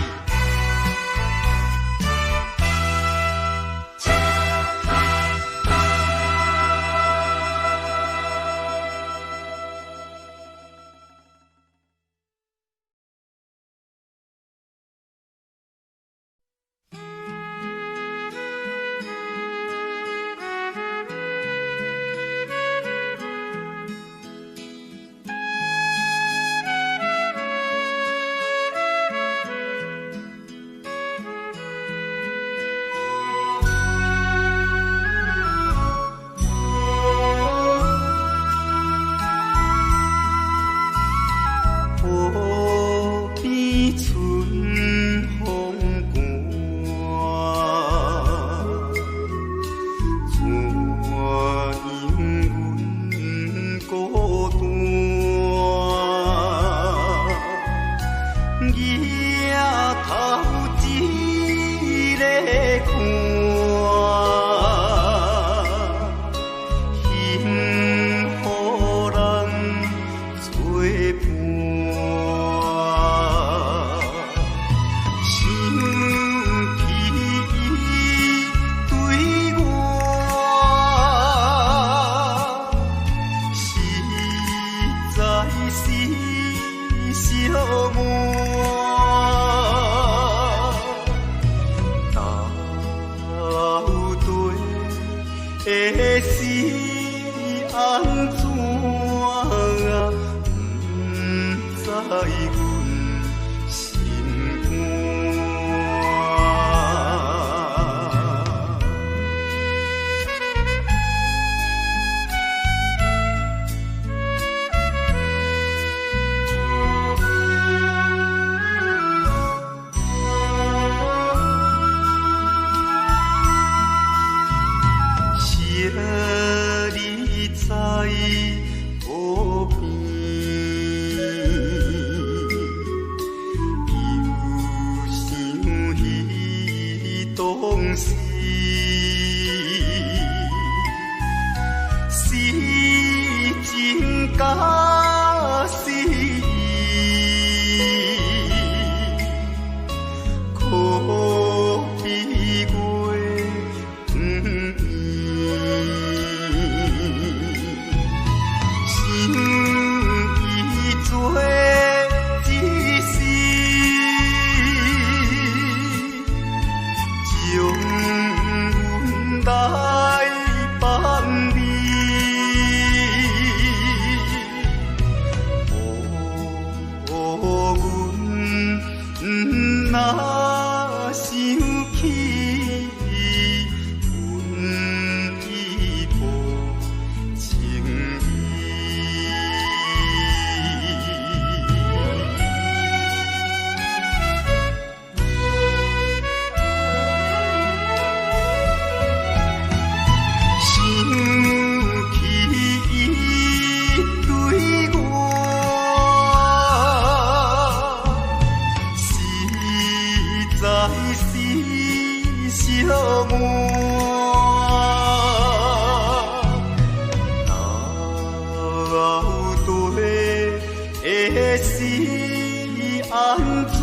是安怎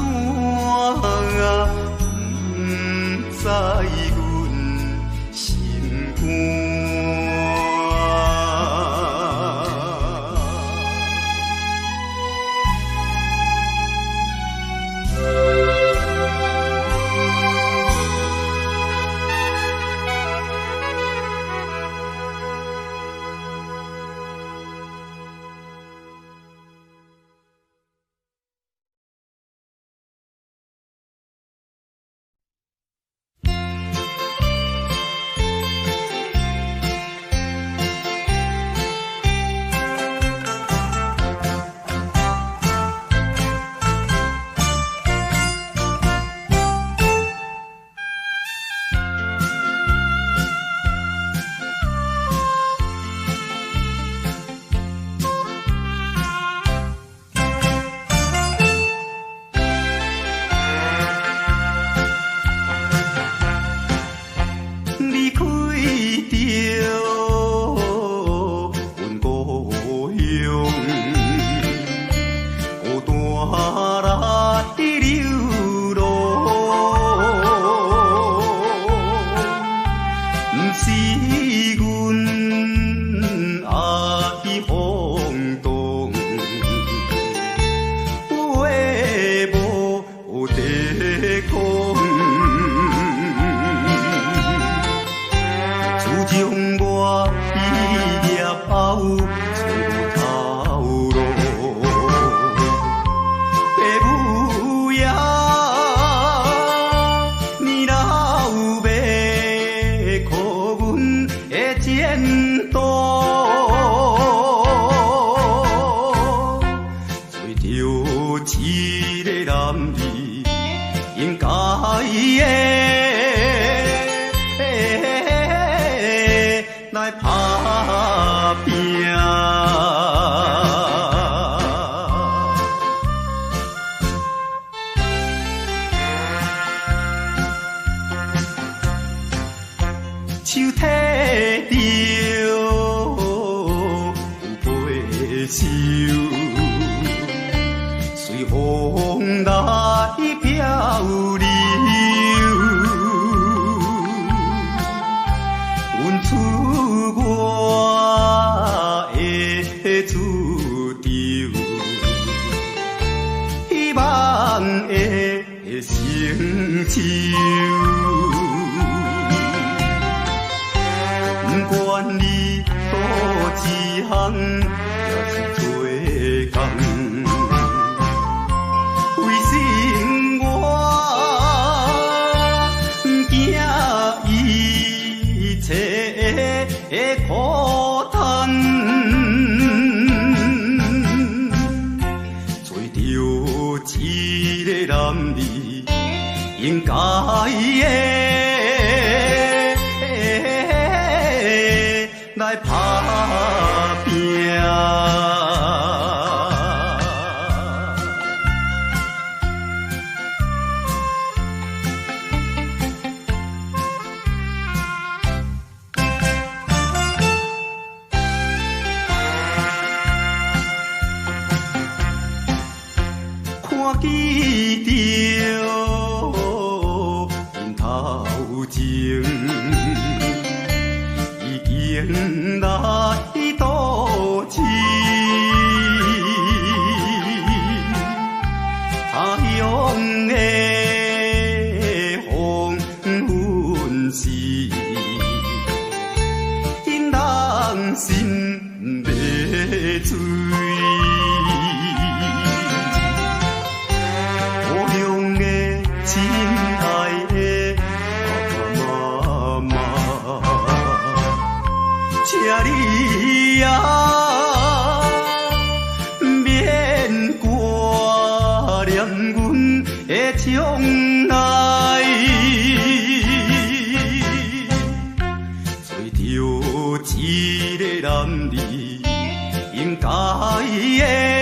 啊？不知阮心肝。来打拼，手提着有背手，随风来漂流。阮出我的厝场，希望会成就。不管你倒一项，也是做工，为生活惊一切的苦叹，找着一个男儿应该的来打拼。看见着因头前已经来倒市，他乡的黄昏时，因人心要醉。亲爱的爸爸妈妈，请你啊，免挂念阮的将来，找着一个男儿应该的。